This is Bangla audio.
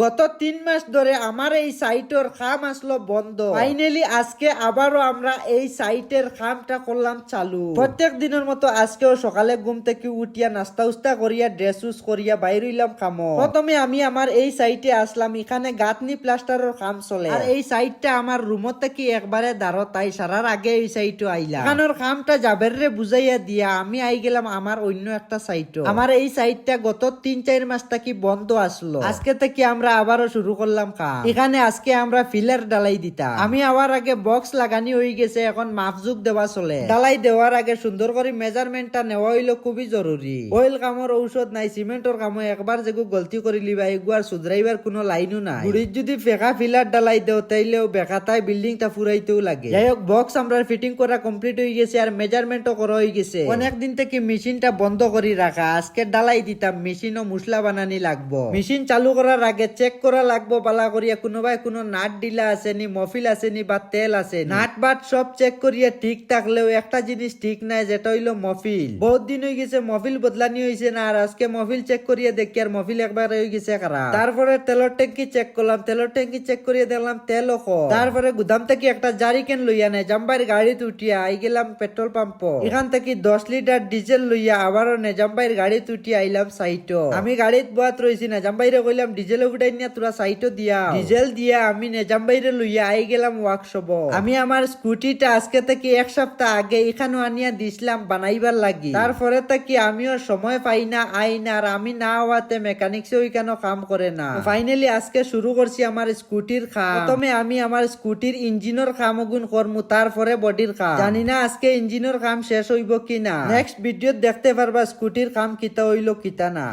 গত 3 মাস ধরে আমার এই সাইটের কাম আসলো বন্ধ। ফাইনালি আজকে আবারও আমরা এই সাইটের কামটা করলাম চালু। প্রত্যেক দিনের মতো আজকেও সকালে ঘুম থেকে উঠিয়া নাস্তা উস্তা করিয়া ড্রেস উস করিয়া বাইর হইলাম কামো। প্রথমে আমি আমার এই সাইটে আসলাম, এখানে গাঁথনি প্লাস্টারের কাম চলে। আর এই সাইটটা আমার রুমত থেকে একবারে দাঁড়ো, তাই সারার আগে এই সাইটে আইলাম। এখানের কামটা যাবের রে বুঝাইয়া দিয়া আমি আই গেলাম আমার অন্য একটা সাইটও। আমার এই সাইটটা গত 3-4 মাস থেকে বন্ধ আসলো। আজকে থেকে আমরা আবারও শুরু করলাম কাম। এখানে আজকে আমরা ফিলার ডালাই দিতাম। আমি আবার আগে বক্স লাগানি হয়ে গেছে, এখন মাপজুক দেওয়া চলে। ডালাই দেওয়ার আগে সুন্দর করে মেজারমেন্টটা নেওয়া হইলো খুবই জরুরি। অয়েল কামর ঔষধ নাই, সিমেন্টর কামও একবার যেগু গলতি করে লিবা এগুয়ার সুধরাইবার কোনো লাইনও নাই। গুড়ির যদি ফেকা ফিলার ডালাই দেও তাইলেও বেকাতায় বিল্ডিংটা ফুরাইতেও লাগে। যাই হোক, বক্স আমরা ফিটিং করা কমপ্লিট হয়ে গেছে আর মেজারমেন্টও করা হয়ে গেছে। অনেকদিন থেকে মেশিনটা বন্ধ করে রাখা, আজকে ডালাই দিতাম, মেশিনও মুসলা বানানি লাগবো। মেশিন চালু করার আগে চেক করা লাগবো বালা করিয়া কোনোবাই কোনো নাট ডিলা আসেনি, মফিল আসেনি বা তেল আছে। নাট বাট সব চেক করিয়া ঠিক থাকলেও একটা জিনিস ঠিক নাই, যেটা হইলো মফিল। বহুত দিন হয়ে গেছে মফিল বদলানি হয়েছে না, আর আজকে মফিল চেক করিয়া দেখি আর মফিল একবার হয়ে গেছে খারাপ। তারপরে তেলের ট্যাঙ্কি চেক করলাম, তেলের ট্যাঙ্কি চেক করিয়া দেখলাম তেলও কম। তারপরে গুদাম থেকে একটা জারিকেন লইয়া নেই জাম্বাইর গাড়িতে উঠিয়া আই গেলাম পেট্রোল পাম্প। এখান থেকে 10 লিটার ডিজেল লইয়া আবারও নেজাম্বাইর গাড়িতে উঠিয়া আইলাম সাইটও। আমি গাড়িত বয়াত রয়েছি না, জাম্বাইরে কইলাম ডিজেল উঠাই নিয়া তোরা সাইটও দিয়া। ডিজেল দিয়া আমি নেজাম্বাইরে লইয়া আই গেলাম ওয়ার্কশপ। আমি আমার স্কুটিটা আজকে থেকে 1 সপ্তাহ আগে এখানে আনিয়া দিছিলাম বানাইবার লাগি। তারপরে থেকে আমিও সময় পাই না, আই না, আর আমি না হওয়াতে মেকানিক্স ওইখানে কাম করে না। ফাইনালি আজকে শুরু করছি আমার স্কুটির কাম। প্রথমে আমি আমার স্কুটির ইঞ্জিনের কাম গুণ করমু, তারপরে বডির কাম। জানি না আজকে ইঞ্জিনের কাম শেষ হইব কিনা। নেক্সট ভিডিও দেখতে পারবা স্কুটির কাম কিতা হইলো কিতা না।